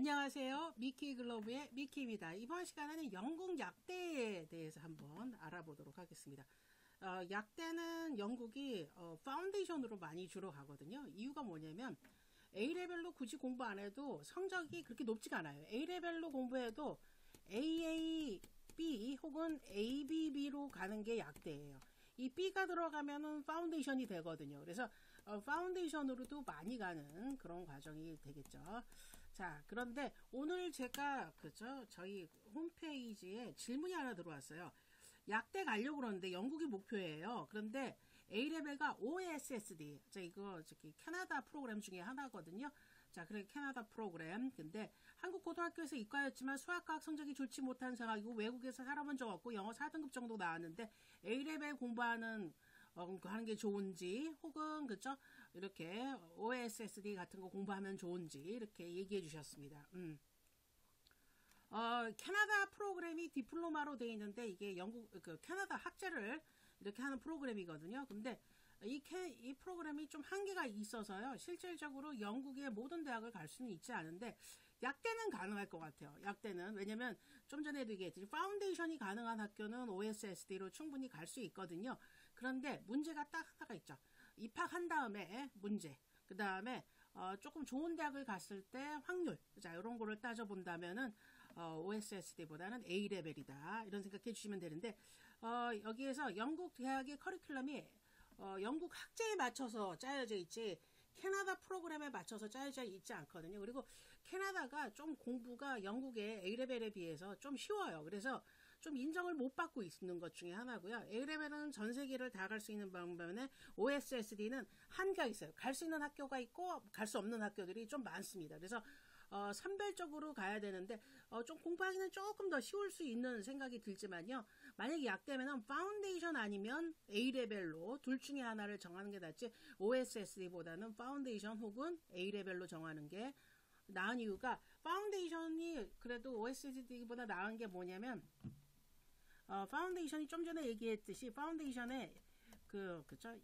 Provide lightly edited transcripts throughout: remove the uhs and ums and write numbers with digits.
안녕하세요. 미키 글로브의 미키입니다. 이번 시간에는 영국 약대에 대해서 한번 알아보도록 하겠습니다. 약대는 영국이 파운데이션으로 많이 주로 가거든요. 이유가 뭐냐면 A레벨로 굳이 공부 안 해도 성적이 그렇게 높지가 않아요. A레벨로 공부해도 AAB 혹은 ABB로 가는 게 약대예요. 이 B가 들어가면은 파운데이션이 되거든요. 그래서 파운데이션으로도 많이 가는 그런 과정이 되겠죠. 자, 그런데 오늘 제가 저희 홈페이지에 질문이 하나 들어왔어요. 약대 가려고 그러는데 영국이 목표예요. 그런데 A레벨과 OSSD, 이거 캐나다 프로그램 중에 하나거든요. 자, 그래 캐나다 프로그램. 근데 한국 고등학교에서 이과였지만 수학과학 성적이 좋지 못한 상황이고 외국에서 살아본 적 없고 영어 4등급 정도 나왔는데 A레벨 공부하는 하는 게 좋은지 혹은 이렇게 OSSD 같은 거 공부하면 좋은지 이렇게 얘기해 주셨습니다. 캐나다 프로그램이 디플로마로 되어 있는데 이게 영국 캐나다 학제를 이렇게 하는 프로그램이거든요. 근데 이 프로그램이 좀 한계가 있어서요. 실질적으로 영국의 모든 대학을 갈 수는 있지 않은데 약대는 가능할 것 같아요. 약대는 왜냐면 좀 전에도 얘기했듯이 파운데이션이 가능한 학교는 OSSD로 충분히 갈 수 있거든요. 그런데 문제가 딱 하나가 있죠. 입학한 다음에 문제, 그 다음에 조금 좋은 대학을 갔을 때 확률, 자 이런 거를 따져본다면은 OSSD보다는 A레벨이다 이런 생각해 주시면 되는데 여기에서 영국 대학의 커리큘럼이 영국 학제에 맞춰서 짜여져 있지 캐나다 프로그램에 맞춰서 짜여져 있지 않거든요. 그리고 캐나다가 좀 공부가 영국의 A레벨에 비해서 좀 쉬워요. 그래서 좀 인정을 못 받고 있는 것 중에 하나고요. A레벨은 전 세계를 다 갈 수 있는 반면에 OSSD는 한계가 있어요. 갈 수 있는 학교가 있고 갈 수 없는 학교들이 좀 많습니다. 그래서 선별적으로 가야 되는데 좀 공부하기는 조금 더 쉬울 수 있는 생각이 들지만요. 만약에 약대면은 파운데이션 아니면 A레벨로 둘 중에 하나를 정하는 게 낫지 OSSD보다는 파운데이션 혹은 A레벨로 정하는 게 나은 이유가 파운데이션이 그래도 OSSD보다 나은 게 파운데이션이 좀 전에 얘기했듯이 파운데이션에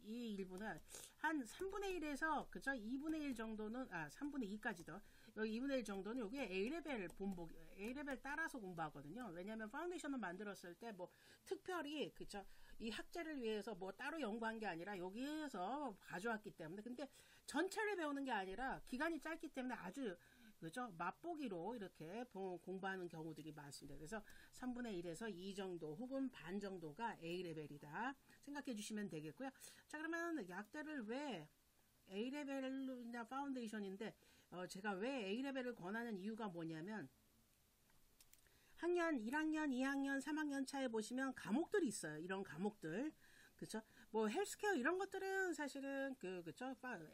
이 일부는 한 3분의 1에서 2분의 1 정도는 3분의 2까지도 여기 2분의 1 정도는 요게 A레벨 따라서 공부하거든요. 왜냐하면 파운데이션을 만들었을 때 특별히 이 학제를 위해서 따로 연구한 게 아니라 여기에서 가져왔기 때문에 근데 전체를 배우는 게 아니라 기간이 짧기 때문에 아주 맛보기로 이렇게 공부하는 경우들이 많습니다. 그래서 3분의 1에서 2 정도 혹은 반 정도가 A레벨이다 생각해 주시면 되겠고요. 자, 그러면 약대를 왜 A레벨이나 파운데이션인데 제가 왜 A레벨을 권하는 이유가 뭐냐면 학년 1학년, 2학년, 3학년 차에 보시면 과목들이 있어요. 이런 과목들. 헬스케어 이런 것들은 사실은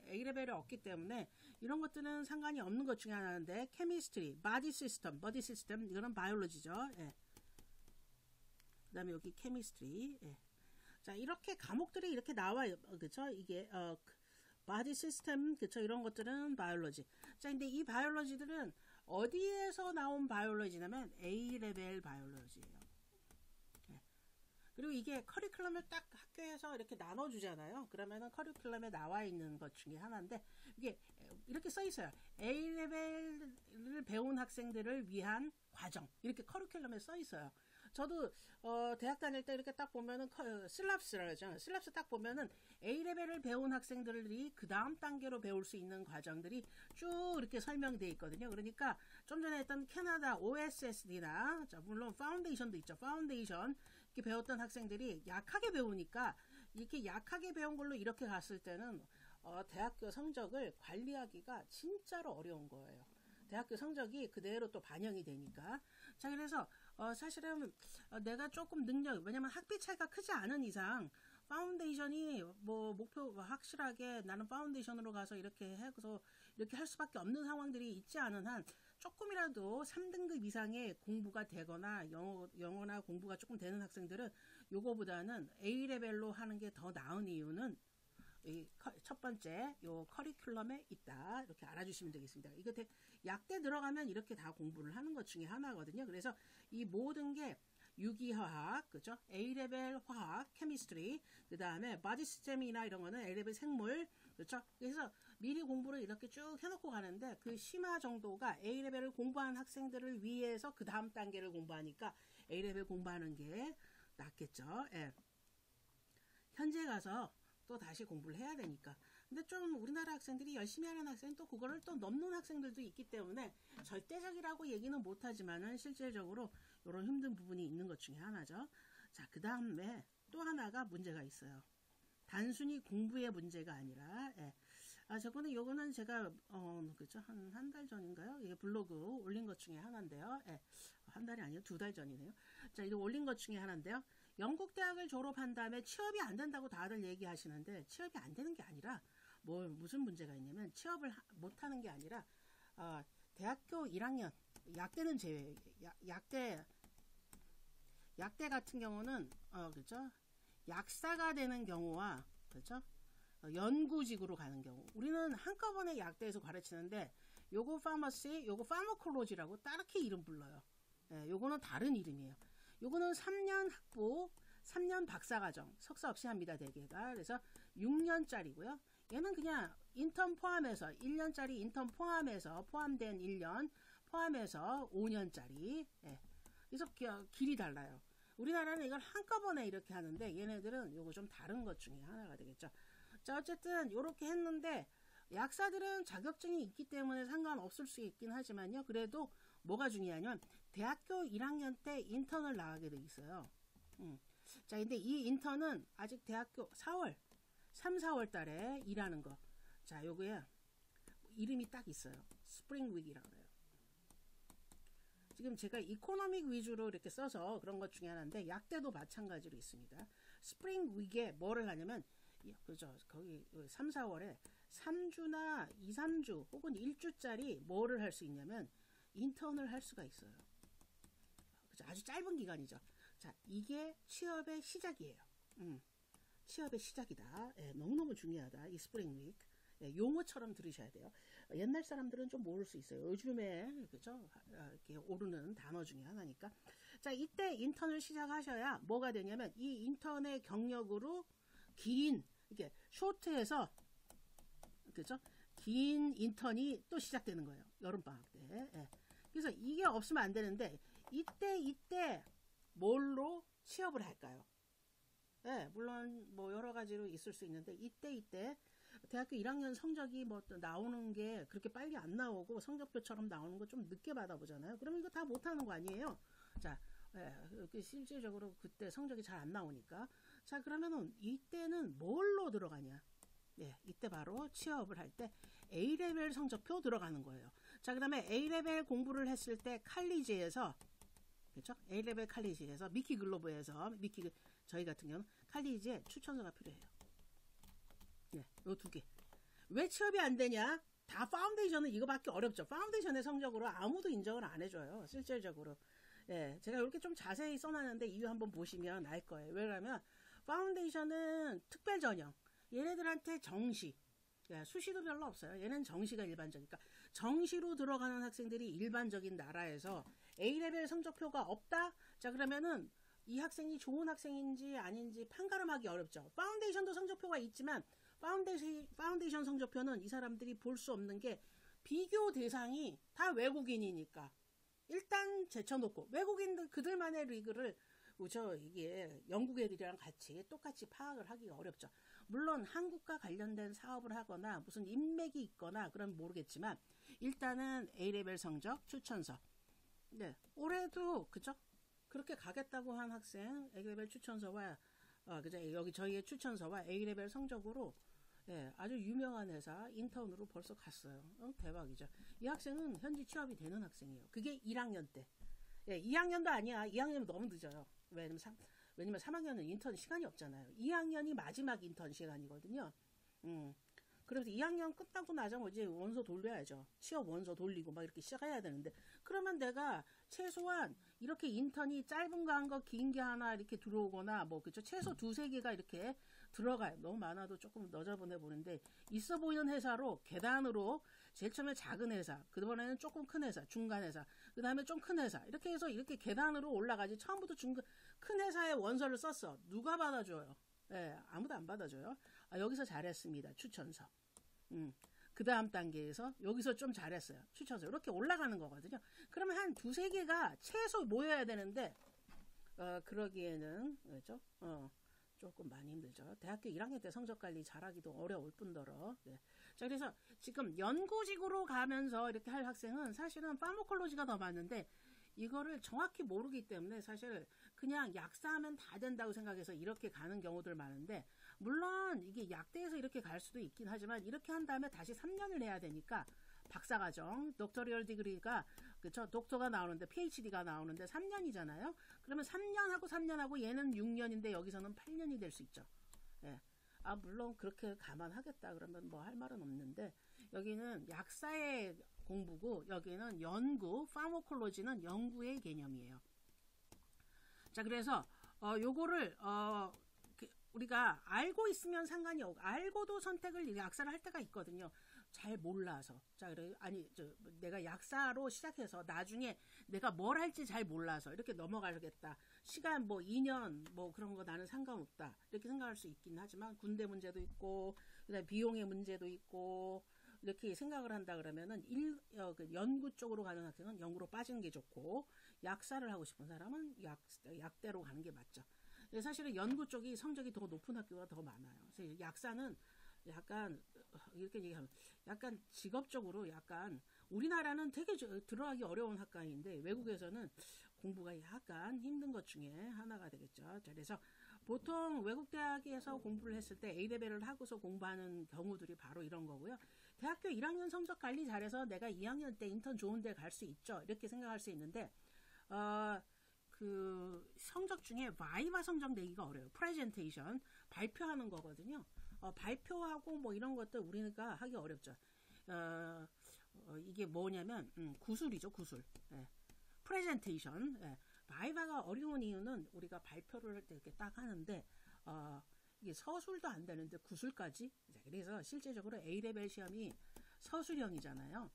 A레벨이 없기 때문에 이런 것들은 상관이 없는 것 중에 하나인데 케미스트리, 버디 시스템 이거는 바이올로지죠. 예. 그다음에 여기 케미스트리. 예. 자, 이렇게 과목들이 이렇게 나와요. 이게 바디 시스템 이런 것들은 바이올로지. 자, 근데 이 바이올로지들은 어디에서 나온 바이올로지냐면 A레벨 바이올로지예요. 그리고 이게 커리큘럼을 딱 학교에서 이렇게 나눠주잖아요. 그러면은 커리큘럼에 나와 있는 것 중에 하나인데 이게 이렇게 써 있어요. A레벨을 배운 학생들을 위한 과정 이렇게 커리큘럼에 써 있어요. 저도 대학 다닐 때 이렇게 딱 보면은 슬랍스라고 하죠. 슬랍스 딱 보면은 A레벨을 배운 학생들이 그 다음 단계로 배울 수 있는 과정들이 쭉 이렇게 설명되어 있거든요. 그러니까 좀 전에 했던 캐나다 OSSD나 물론 파운데이션도 있죠. 파운데이션 이렇게 배웠던 학생들이 약하게 배우니까 이렇게 약하게 배운 걸로 이렇게 갔을 때는 대학교 성적을 관리하기가 진짜로 어려운 거예요. 대학교 성적이 그대로 또 반영이 되니까. 자, 그래서 사실은 내가 조금 왜냐면 학비 차이가 크지 않은 이상 파운데이션이 목표 확실하게 나는 파운데이션으로 가서 이렇게 해서 이렇게 할 수밖에 없는 상황들이 있지 않은 한 조금이라도 3등급 이상의 공부가 되거나 영어나 공부가 조금 되는 학생들은 요거보다는 A레벨로 하는 게 더 나은 이유는 첫 번째 요 커리큘럼에 있다 이렇게 알아주시면 되겠습니다. 이거 약대 들어가면 이렇게 다 공부를 하는 것 중에 하나거든요. 그래서 이 모든 게 유기화학, 그죠? A레벨 화학, 케미스트리, 그 다음에 바디스템이나 이런 거는 A레벨 생물, 그렇죠? 그래서 미리 공부를 이렇게 쭉 해놓고 가는데 그 심화 정도가 A레벨을 공부하는 학생들을 위해서 그 다음 단계를 공부하니까 A레벨 공부하는 게 낫겠죠. 예. 현재 가서 또 다시 공부를 해야 되니까. 근데 좀 우리나라 학생들이 열심히 하는 학생은 또 그거를 또 넘는 학생들도 있기 때문에 절대적이라고 얘기는 못하지만은 실질적으로 이런 힘든 부분이 있는 것 중에 하나죠. 자, 그 다음에 또 하나가 문제가 있어요. 단순히 공부의 문제가 아니라, 예. 저번에 요거는 제가, 그죠? 한 달 전인가요? 이게 블로그 올린 것 중에 하나인데요. 예. 한 달이 아니라 2달 전이네요. 자, 이거 올린 것 중에 하나인데요. 영국 대학을 졸업한 다음에 취업이 안 된다고 다들 얘기하시는데, 취업이 안 되는 게 아니라, 무슨 문제가 있냐면, 취업을 못하는 게 아니라, 대학교 1학년, 약대는 제외, 약대 같은 경우는, 그죠? 약사가 되는 경우와, 그죠? 연구직으로 가는 경우. 우리는 한꺼번에 약대에서 가르치는데, 요거 파머시, 요거 파머콜로지라고 따르게 이름 불러요. 예, 요거는 다른 이름이에요. 요거는 3년 학부, 3년 박사과정, 석사 없이 합니다, 대개가. 그래서 6년짜리고요. 얘는 그냥 인턴 포함해서, 1년짜리 인턴 포함된 1년, 포함해서 5년짜리. 예. 그래서 길이 달라요. 우리나라는 이걸 한꺼번에 이렇게 하는데, 얘네들은 요거 좀 다른 것 중에 하나가 되겠죠. 자, 어쨌든 요렇게 했는데, 약사들은 자격증이 있기 때문에 상관없을 수 있긴 하지만요. 그래도 뭐가 중요하냐면 대학교 1학년 때 인턴을 나가게 돼 있어요. 자, 근데 이 인턴은 아직 대학교 3, 4월 달에 일하는 거. 자, 요거에 이름이 딱 있어요. 스프링 윅이라고 그래요. 지금 제가 이코노믹 위주로 이렇게 써서 그런 것 중에 하나인데 약대도 마찬가지로 있습니다. 스프링 윅에 뭐를 하냐면 그죠? 거기 3, 4월에 3주나 2, 3주 혹은 1주짜리 뭐를 할 수 있냐면 인턴을 할 수가 있어요. 그죠? 아주 짧은 기간이죠. 자, 이게 취업의 시작이에요. 취업의 시작이다. 예, 너무너무 중요하다. 이 스프링 윅. 예, 용어처럼 들으셔야 돼요. 옛날 사람들은 좀 모를 수 있어요. 요즘에 그죠? 이렇게 오르는 단어 중에 하나니까. 자, 이때 인턴을 시작하셔야 뭐가 되냐면 이 인턴의 경력으로 긴 이게 쇼트에서 그죠? 긴 인턴이 또 시작되는 거예요. 여름방학 때. 예. 그래서 이게 없으면 안 되는데 이때 뭘로 취업을 할까요? 예, 물론 뭐 여러 가지로 있을 수 있는데 이때 대학교 1학년 성적이 뭐 나오는 게 그렇게 빨리 안 나오고 성적표처럼 나오는 거 좀 늦게 받아보잖아요. 그러면 이거 다 못하는 거 아니에요? 자, 예, 실질적으로 그때 성적이 잘 안 나오니까. 자, 그러면은 이때는 뭘로 들어가냐? 예, 이때 바로 취업을 할 때 A레벨 성적표 들어가는 거예요. 자, 그 다음에 A레벨 공부를 했을 때 칼리지에서, 그렇죠? A레벨 칼리지에서, 미키 글로브에서, 저희 같은 경우는 칼리지에 추천서가 필요해요. 예, 요 2개. 왜 취업이 안 되냐? 다 파운데이션은 이거밖에 어렵죠. 파운데이션의 성적으로 아무도 인정을 안 해줘요. 실질적으로. 예, 제가 이렇게 좀 자세히 써놨는데 이유 한번 보시면 알 거예요. 왜냐면 파운데이션은 특별 전형. 얘네들한테 정시. 예, 수시도 별로 없어요. 얘는 정시가 일반적이니까. 정시로 들어가는 학생들이 일반적인 나라에서 A레벨 성적표가 없다? 자, 그러면은 이 학생이 좋은 학생인지 아닌지 판가름하기 어렵죠. 파운데이션도 성적표가 있지만 파운데이션 성적표는 이 사람들이 볼 수 없는 게 비교 대상이 다 외국인이니까 일단 제쳐놓고 외국인들 그들만의 리그를 이게 영국 애들이랑 같이 똑같이 파악을 하기가 어렵죠. 물론 한국과 관련된 사업을 하거나 무슨 인맥이 있거나 그럼 모르겠지만 일단은 A레벨 성적 추천서. 네, 올해도 그죠? 그렇게 가겠다고 한 학생 A레벨 추천서와 그죠? 여기 저희의 추천서와 A레벨 성적으로 예, 아주 유명한 회사 인턴으로 벌써 갔어요. 대박이죠. 이 학생은 현지 취업이 되는 학생이에요. 그게 1학년 때. 예, 2학년도 아니야. 2학년은 너무 늦어요. 왜냐면 3학년은 인턴 시간이 없잖아요. 2학년이 마지막 인턴 시간이거든요. 그래서 2학년 끝나고 나자마자 이제 원서 돌려야죠. 취업 원서 돌리고 막 이렇게 시작해야 되는데 그러면 내가 최소한 이렇게 인턴이 짧은 거 한 거 긴 게 하나 이렇게 들어오거나 뭐 그죠? 최소 2-3개가 이렇게 들어가요. 너무 많아도 조금 너저분해 보는데 있어 보이는 회사로 계단으로 제일 처음에 작은 회사, 그다음에는 조금 큰 회사, 중간 회사, 그 다음에 좀 큰 회사 이렇게 해서 이렇게 계단으로 올라가지 처음부터 큰 회사에 원서를 썼어. 누가 받아줘요? 예, 아무도 안 받아줘요. 여기서 잘했습니다. 추천서. 그 다음 단계에서 여기서 좀 잘했어요. 추천서. 이렇게 올라가는 거거든요. 그러면 한 두세 개가 최소 모여야 되는데 그러기에는 그렇죠? 조금 많이 힘들죠. 대학교 1학년 때 성적 관리 잘하기도 어려울 뿐더러. 네. 자, 그래서 지금 연구직으로 가면서 이렇게 할 학생은 사실은 파모콜로지가 더 많은데 이거를 정확히 모르기 때문에 사실 그냥 약사하면 다 된다고 생각해서 이렇게 가는 경우들 많은데 물론 이게 약대에서 이렇게 갈 수도 있긴 하지만 이렇게 한 다음에 다시 3년을 해야 되니까 박사과정, 독토리얼 디그리가 그쵸? 독토가 나오는데 PhD가 나오는데 3년이잖아요. 그러면 3년하고 얘는 6년인데 여기서는 8년이 될 수 있죠. 예. 물론 그렇게 감안하겠다 그러면 뭐 할 말은 없는데 여기는 약사의 공부고 여기는 연구, 파모콜로지는 연구의 개념이에요. 자, 그래서 요거를 우리가 알고 있으면 상관이 없고 알고도 선택을 약사를 할 때가 있거든요. 잘 몰라서. 자, 그래 내가 약사로 시작해서 나중에 내가 뭘 할지 잘 몰라서 이렇게 넘어가겠다. 시간 뭐 2년 뭐 그런 거 나는 상관없다. 이렇게 생각할 수 있긴 하지만 군대 문제도 있고 그다음에 비용의 문제도 있고 이렇게 생각을 한다 그러면은 연구 쪽으로 가는 학생은 연구로 빠지는 게 좋고 약사를 하고 싶은 사람은 약대로 가는 게 맞죠. 사실은 연구 쪽이 성적이 더 높은 학교가 더 많아요. 그래서 약사는 약간 이렇게 얘기하면 약간 직업적으로 약간 우리나라는 되게 들어가기 어려운 학과인데 외국에서는 공부가 약간 힘든 것 중에 하나가 되겠죠. 자, 그래서 보통 외국 대학에서 공부를 했을 때 A레벨을 하고서 공부하는 경우들이 바로 이런 거고요. 대학교 1학년 성적 관리 잘해서 내가 2학년 때 인턴 좋은 데 갈 수 있죠. 이렇게 생각할 수 있는데 그 성적 중에 바이바 성적 내기가 어려워요. 프레젠테이션 발표하는 거거든요. 발표하고 뭐 이런 것들 우리가 하기 어렵죠. 이게 뭐냐면 구술이죠. 구술. 예. 프레젠테이션. 예. 바이바가 어려운 이유는 우리가 발표를 할 때 이렇게 딱 하는데 이게 서술도 안 되는데 구술까지. 그래서 실제적으로 A레벨 시험이 서술형이잖아요.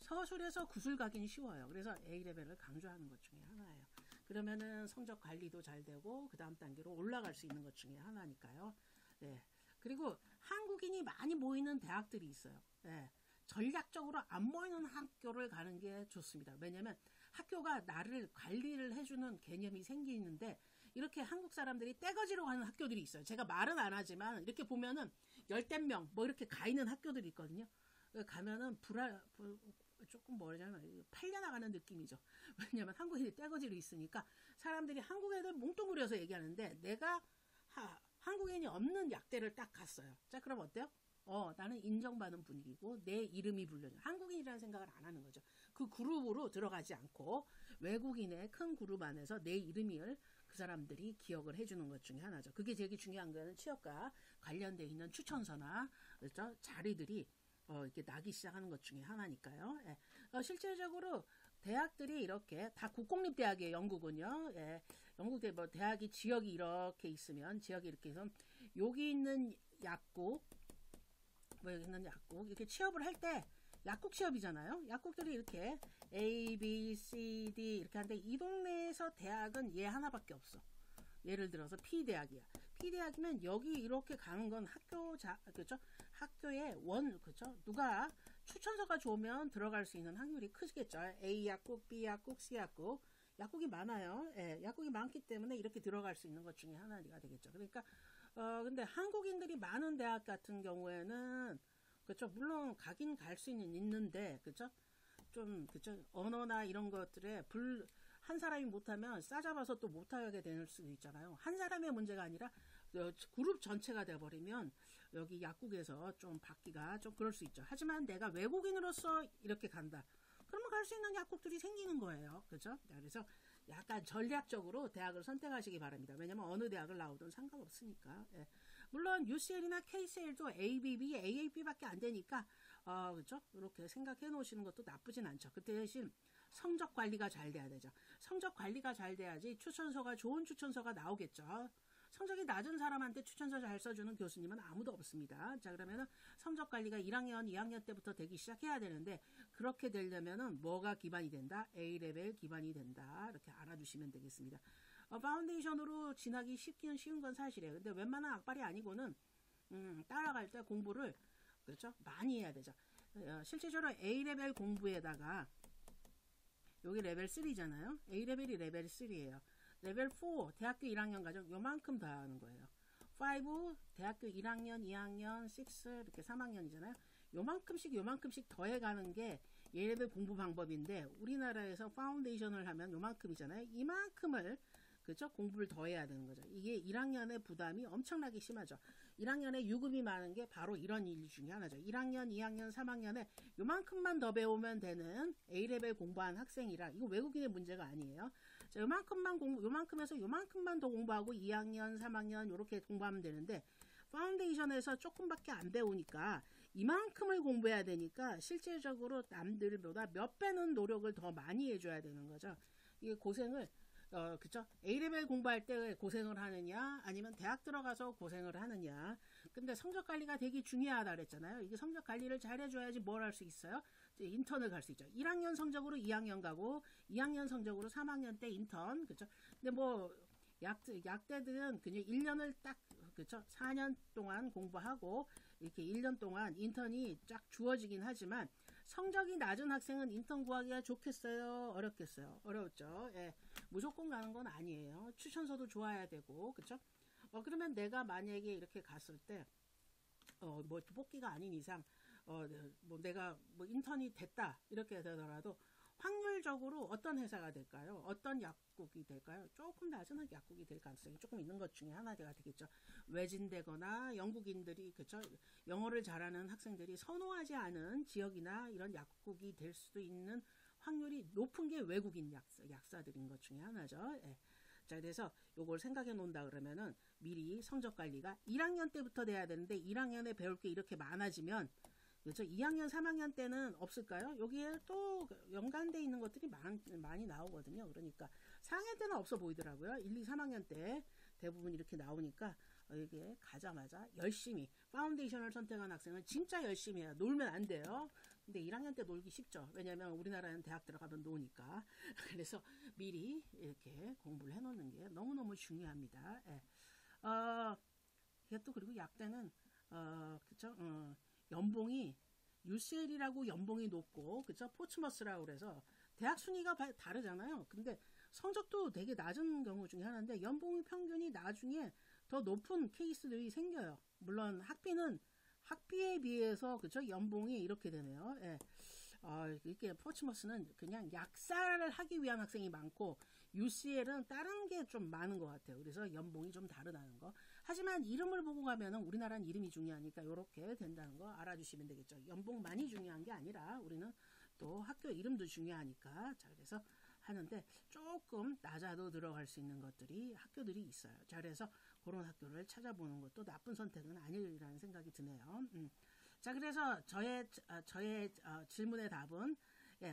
서술에서 구술 가기는 쉬워요. 그래서 A레벨을 강조하는 것 중에 하나예요. 그러면은 성적 관리도 잘 되고 그 다음 단계로 올라갈 수 있는 것 중에 하나니까요. 네. 그리고 한국인이 많이 모이는 대학들이 있어요. 네. 전략적으로 안 모이는 학교를 가는 게 좋습니다. 왜냐면 학교가 나를 관리를 해주는 개념이 생기는데 이렇게 한국 사람들이 떼거지로 가는 학교들이 있어요. 제가 말은 안 하지만 이렇게 보면은 열댓 명 뭐 이렇게 가 있는 학교들이 있거든요. 가면은 조금 뭐냐면 팔려나가는 느낌이죠. 왜냐면 한국인이 떼거지로 있으니까 사람들이 한국 애들 뭉뚱그려서 얘기하는데 내가 한국인이 없는 약대를 딱 갔어요. 자, 그럼 어때요? 나는 인정받는 분위기고 내 이름이 불려져. 한국인이라는 생각을 안 하는 거죠. 그 그룹으로 들어가지 않고 외국인의 큰 그룹 안에서 내 이름을 그 사람들이 기억을 해주는 것 중에 하나죠. 그게 되게 중요한 거는 취업과 관련되어 있는 추천서나 그렇죠? 자리들이 이렇게 나기 시작하는 것 중에 하나니까요. 예. 실질적으로 대학들이 이렇게 다 국공립대학이에요. 영국은요. 예. 영국 뭐 대학이 지역이 이렇게 있으면 지역이 이렇게 해서 여기 있는 약국 뭐 여기 있는 약국 이렇게 취업을 할 때 약국 취업이잖아요. 약국들이 이렇게 A, B, C, D 이렇게 하는데 이 동네에서 대학은 얘 하나밖에 없어. 예를 들어서 P대학이야. P대학이면 여기 이렇게 가는 건 그렇죠? 학교의 그렇죠? 누가 추천서가 좋으면 들어갈 수 있는 확률이 크겠죠. A 약국, B 약국, C 약국. 약국이 많아요. 예, 약국이 많기 때문에 이렇게 들어갈 수 있는 것 중에 하나가 되겠죠. 그러니까 근데 한국인들이 많은 대학 같은 경우에는 그렇죠. 물론 가긴 갈 수 있는데 그렇죠. 좀 그렇죠. 언어나 이런 것들에 한 사람이 못하면 싸잡아서 또 못하게 될 수도 있잖아요. 한 사람의 문제가 아니라 그룹 전체가 돼버리면 여기 약국에서 좀 받기가 좀 그럴 수 있죠. 하지만 내가 외국인으로서 이렇게 간다. 그러면 갈 수 있는 약국들이 생기는 거예요. 그렇죠? 그래서 약간 전략적으로 대학을 선택하시기 바랍니다. 왜냐면 어느 대학을 나오든 상관없으니까. 예. 물론 UCL이나 KCL도 ABB, AAB밖에 안 되니까 그렇죠? 이렇게 생각해 놓으시는 것도 나쁘진 않죠. 그 대신 성적 관리가 잘 돼야 되죠. 성적 관리가 잘 돼야지 추천서가 좋은 추천서가 나오겠죠. 성적이 낮은 사람한테 추천서 잘 써주는 교수님은 아무도 없습니다. 자, 그러면은 성적 관리가 1학년, 2학년 때부터 되기 시작해야 되는데, 그렇게 되려면은 뭐가 기반이 된다? A레벨 기반이 된다. 이렇게 알아주시면 되겠습니다. 파운데이션으로 지나기 쉽긴 쉬운 건 사실이에요. 근데 웬만한 악발이 아니고는 따라갈 때 공부를 그렇죠? 많이 해야 되죠. 실제적으로 A레벨 공부에다가 여기 레벨 3잖아요. A레벨이 레벨 3예요. 레벨 4 대학교 1학년 과정 요만큼 더 하는 거예요. 5 대학교 1학년, 2학년, 6 이렇게 3학년이잖아요. 요만큼씩 더해가는 게 A레벨 공부 방법인데 우리나라에서 파운데이션을 하면 요만큼이잖아요. 이만큼을 그렇죠? 공부를 더 해야 되는 거죠. 이게 1학년의 부담이 엄청나게 심하죠. 1학년에 유급이 많은 게 바로 이런 일 중에 하나죠. 1학년, 2학년, 3학년에 요만큼만 더 배우면 되는 A레벨 공부한 학생이라 이거 외국인의 문제가 아니에요. 자, 요만큼에서 요만큼만 더 공부하고 2학년, 3학년 이렇게 공부하면 되는데 파운데이션에서 조금밖에 안 배우니까 이만큼을 공부해야 되니까 실질적으로 남들보다 몇 배는 노력을 더 많이 해줘야 되는 거죠. 이게 고생을 그쵸? A레벨 공부할 때 고생을 하느냐 아니면 대학 들어가서 고생을 하느냐. 근데 성적 관리가 되게 중요하다 그랬잖아요. 이게 성적 관리를 잘 해줘야지 뭘 할 수 있어요? 인턴을 갈 수 있죠. 1학년 성적으로 2학년 가고 2학년 성적으로 3학년 때 인턴. 그쵸? 근데 뭐 약대들은 그냥 1년을 딱 그쵸? 4년 동안 공부하고 이렇게 1년 동안 인턴이 쫙 주어지긴 하지만 성적이 낮은 학생은 인턴 구하기가 좋겠어요? 어렵겠어요? 어렵죠. 예. 무조건 가는 건 아니에요. 추천서도 좋아야 되고, 그쵸? 그러면 내가 만약에 이렇게 갔을 때, 뭐, 뽑기가 아닌 이상, 뭐, 내가 뭐 인턴이 됐다, 이렇게 되더라도, 확률적으로 어떤 회사가 될까요? 어떤 약국이 될까요? 조금 낮은 약국이 될 가능성이 조금 있는 것 중에 하나가 되겠죠. 외진되거나 영국인들이 그쵸? 영어를 잘하는 학생들이 선호하지 않은 지역이나 이런 약국이 될 수도 있는 확률이 높은 게 외국인 약사들인 것 중에 하나죠. 예. 자, 그래서 요걸 생각해 놓는다 그러면은 미리 성적 관리가 1학년 때부터 돼야 되는데 1학년에 배울 게 이렇게 많아지면 그렇죠? 2학년, 3학년 때는 없을까요? 여기에 또 연관되어 있는 것들이 많이 나오거든요. 그러니까 4학년 때는 없어 보이더라고요. 1, 2, 3학년 때 대부분 이렇게 나오니까 이게 가자마자 열심히 파운데이션을 선택한 학생은 진짜 열심히 해요. 놀면 안 돼요. 근데 1학년 때 놀기 쉽죠. 왜냐하면 우리나라는 대학 들어가면 노니까. 그래서 미리 이렇게 공부를 해놓는 게 너무너무 중요합니다. 예. 이게 또 그리고 약대는 그쵸? 연봉이 UCL이라고 연봉이 높고 그쵸? 포츠머스라고 그래서 대학 순위가 다르잖아요. 근데 성적도 되게 낮은 경우 중에 하나인데 연봉 평균이 나중에 더 높은 케이스들이 생겨요. 물론 학비에 비해서 그쵸? 연봉이 이렇게 되네요. 예. 이렇게 포츠머스는 그냥 약사를 하기 위한 학생이 많고 UCL은 다른 게 좀 많은 것 같아요. 그래서 연봉이 좀 다르다는 거. 하지만 이름을 보고 가면은 우리나라는 이름이 중요하니까 이렇게 된다는 거 알아주시면 되겠죠. 연봉만이 중요한 게 아니라 우리는 또 학교 이름도 중요하니까. 자, 그래서 하는데 조금 낮아도 들어갈 수 있는 것들이 학교들이 있어요. 자, 그래서 그런 학교를 찾아보는 것도 나쁜 선택은 아니라는 생각이 드네요. 자, 그래서 저의 질문의 답은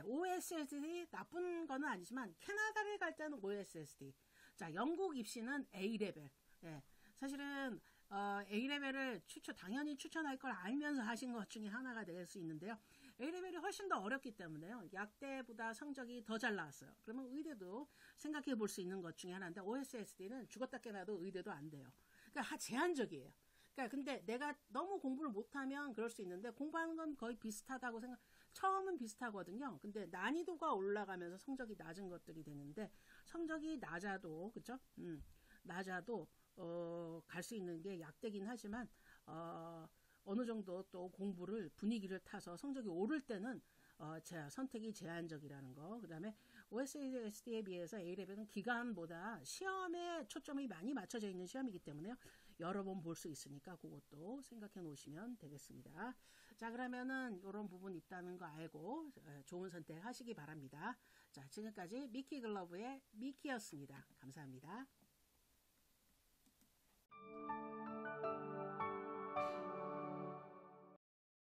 OSSD 나쁜 거는 아니지만 캐나다를 갈 때는 OSSD. 자, 영국 입시는 A레벨. 사실은 A레벨을 당연히 추천할 걸 알면서 하신 것 중에 하나가 될 수 있는데요. A레벨이 훨씬 더 어렵기 때문에요. 약대보다 성적이 더 잘 나왔어요. 그러면 의대도 생각해 볼 수 있는 것 중에 하나인데 OSSD는 죽었다 깨나도 의대도 안 돼요. 그러니까 제한적이에요. 그러니까 근데 내가 너무 공부를 못하면 그럴 수 있는데 공부하는 건 거의 비슷하다고 처음은 비슷하거든요. 근데 난이도가 올라가면서 성적이 낮은 것들이 되는데 성적이 낮아도 그쵸? 낮아도 갈 수 있는 게 약대긴 하지만 어느 정도 또 분위기를 타서 성적이 오를 때는 선택이 제한적이라는 거. 그 다음에 OSSD에 비해서 A레벨은 기간보다 시험에 초점이 많이 맞춰져 있는 시험이기 때문에요. 여러 번 볼 수 있으니까 그것도 생각해 놓으시면 되겠습니다. 자, 그러면은 이런 부분 있다는 거 알고 좋은 선택 하시기 바랍니다. 자, 지금까지 미키 글러브의 미키였습니다. 감사합니다.